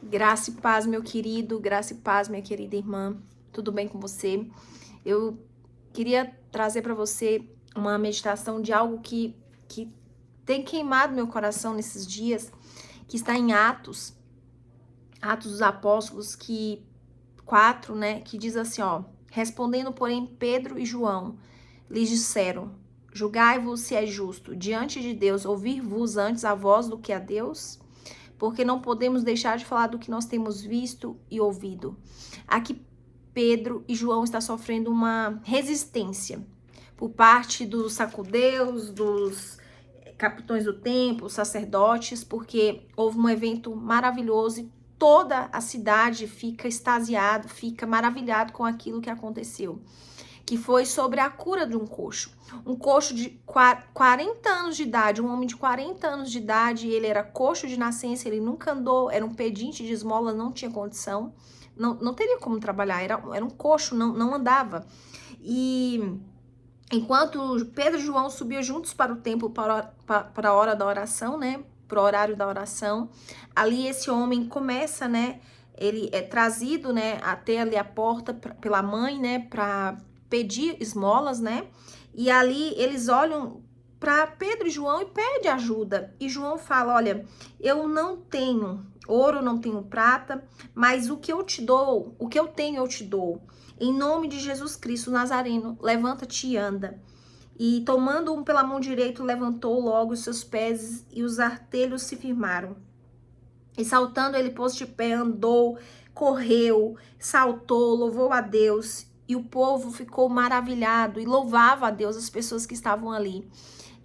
Graça e paz, meu querido, graça e paz, minha querida irmã. Tudo bem com você? Eu queria trazer para você uma meditação de algo que tem queimado meu coração nesses dias, que está em Atos dos Apóstolos, que 4, né, que diz assim, ó: respondendo, porém, Pedro e João lhes disseram: julgai-vos se é justo diante de Deus ouvir-vos antes a vós do que a Deus, porque não podemos deixar de falar do que nós temos visto e ouvido. Aqui Pedro e João estão sofrendo uma resistência por parte dos sacudeus, dos capitães do templo, sacerdotes, porque houve um evento maravilhoso e toda a cidade fica extasiado, fica maravilhado com aquilo que aconteceu, que foi sobre a cura de um coxo. Um coxo de 40 anos de idade, um homem de 40 anos de idade, ele era coxo de nascença, ele nunca andou, era um pedinte de esmola, não tinha condição, não teria como trabalhar, era um coxo, não andava. E enquanto Pedro e João subiam juntos para o templo para a hora da oração, né, para o horário da oração, ali esse homem começa, né, ele é trazido, né, até ali a porta pela mãe, né, para pedir esmolas, né? E ali eles olham para Pedro e João e pede ajuda. E João fala: olha, eu não tenho ouro, não tenho prata, mas o que eu te dou, o que eu tenho eu te dou. Em nome de Jesus Cristo Nazareno, levanta-te e anda. E tomando um pela mão direita, levantou logo os seus pés e os artelhos se firmaram. E saltando, ele pôs de pé, andou, correu, saltou, louvou a Deus. E o povo ficou maravilhado e louvava a Deus, as pessoas que estavam ali.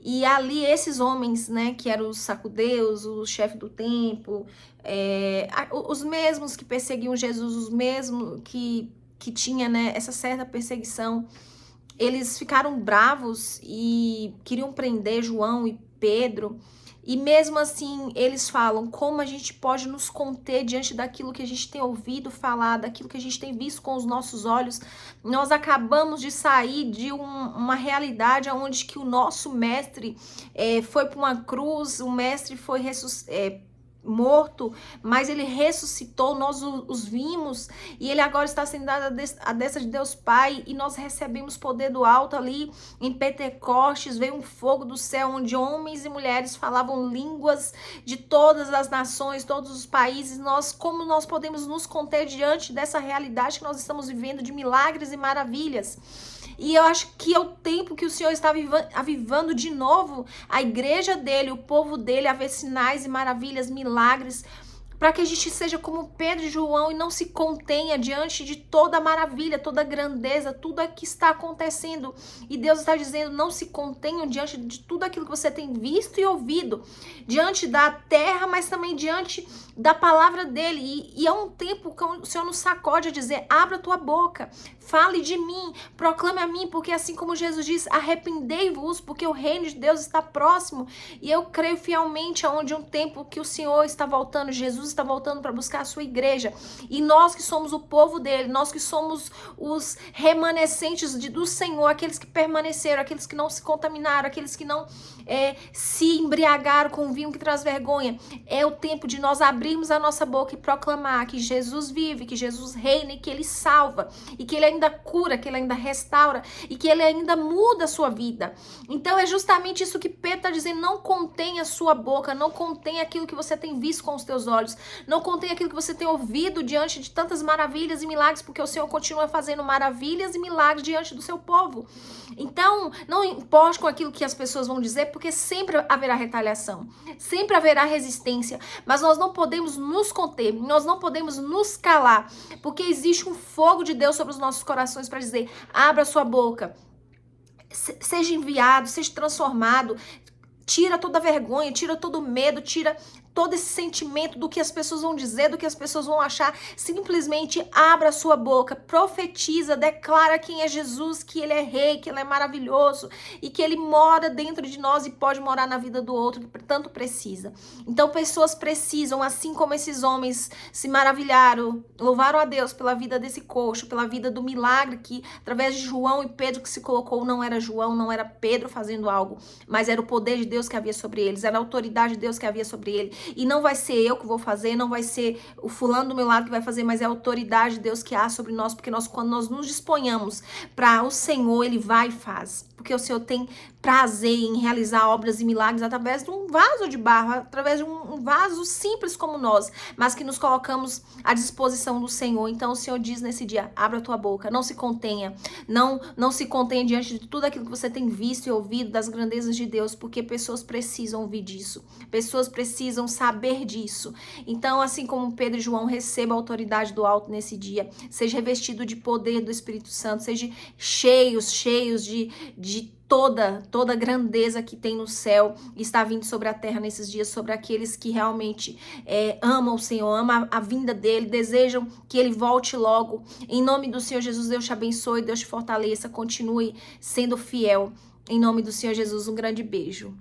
E ali esses homens, né, que eram os sacudeus, o chefe do templo, os mesmos que perseguiam Jesus, os mesmos que tinha, né, essa certa perseguição, eles ficaram bravos e queriam prender João e Pedro. E mesmo assim, eles falam: como a gente pode nos conter diante daquilo que a gente tem ouvido falar, daquilo que a gente tem visto com os nossos olhos? Nós acabamos de sair de uma realidade onde que o nosso mestre foi para uma cruz, o mestre foi morto, mas ele ressuscitou, nós os vimos, e ele agora está sentado à destra de Deus Pai, e nós recebemos poder do alto ali em Pentecostes. Veio um fogo do céu, onde homens e mulheres falavam línguas de todas as nações, todos os países. Como nós podemos nos conter diante dessa realidade que nós estamos vivendo de milagres e maravilhas? E eu acho que é o tempo que o Senhor está avivando de novo a igreja dele, o povo dele, a ver sinais e maravilhas, milagres, para que a gente seja como Pedro e João e não se contenha diante de toda a maravilha, toda a grandeza, tudo o que está acontecendo. E Deus está dizendo: não se contenham diante de tudo aquilo que você tem visto e ouvido, diante da terra, mas também diante da palavra dele. E é um tempo que o Senhor nos sacode a dizer: abra tua boca, fale de mim, proclame a mim, porque assim como Jesus diz, arrependei-vos, porque o reino de Deus está próximo. E eu creio fielmente aonde um tempo que o Senhor está voltando, Jesus está voltando para buscar a sua igreja. E nós que somos o povo dele, nós que somos os remanescentes do Senhor, aqueles que permaneceram, aqueles que não se contaminaram, aqueles que não se embriagaram com o vinho que traz vergonha, é o tempo de nós abrirmos a nossa boca e proclamar que Jesus vive, que Jesus reina e que ele salva, e que ele ainda cura, que ele ainda restaura e que ele ainda muda a sua vida. Então é justamente isso que Pedro está dizendo: não contenha a sua boca, não contenha aquilo que você tem visto com os teus olhos, não contenha aquilo que você tem ouvido diante de tantas maravilhas e milagres, porque o Senhor continua fazendo maravilhas e milagres diante do seu povo. Então, não importe com aquilo que as pessoas vão dizer, porque sempre haverá retaliação, sempre haverá resistência, mas nós não podemos nos conter, nós não podemos nos calar, porque existe um fogo de Deus sobre os nossos corações para dizer: abra sua boca, seja enviado, seja transformado, tira toda a vergonha, tira todo o medo, tira todo esse sentimento do que as pessoas vão dizer, do que as pessoas vão achar. Simplesmente abra a sua boca, profetiza, declara quem é Jesus, que ele é rei, que ele é maravilhoso e que ele mora dentro de nós e pode morar na vida do outro, que tanto precisa. Então pessoas precisam, assim como esses homens se maravilharam, louvaram a Deus pela vida desse coxo, pela vida do milagre que através de João e Pedro que se colocou. Não era João, não era Pedro fazendo algo, mas era o poder de Deus que havia sobre eles, era a autoridade de Deus que havia sobre ele. E não vai ser eu que vou fazer, não vai ser o fulano do meu lado que vai fazer, mas é a autoridade de Deus que há sobre nós, porque quando nós nos disponhamos para o Senhor, Ele vai e faz. Porque o Senhor tem prazer em realizar obras e milagres através de um vaso de barro, através de um vaso simples como nós, mas que nos colocamos à disposição do Senhor. Então o Senhor diz nesse dia, abra a tua boca, não se contenha, não se contenha diante de tudo aquilo que você tem visto e ouvido das grandezas de Deus, porque pessoas precisam ouvir disso, pessoas precisam saber disso. Então, assim como Pedro e João, receba a autoridade do alto nesse dia, seja revestido de poder do Espírito Santo, seja cheios de toda a grandeza que tem no céu e está vindo sobre a terra nesses dias, sobre aqueles que realmente amam o Senhor, amam a vinda dele, desejam que ele volte logo. Em nome do Senhor Jesus, Deus te abençoe, Deus te fortaleça, continue sendo fiel. Em nome do Senhor Jesus, um grande beijo.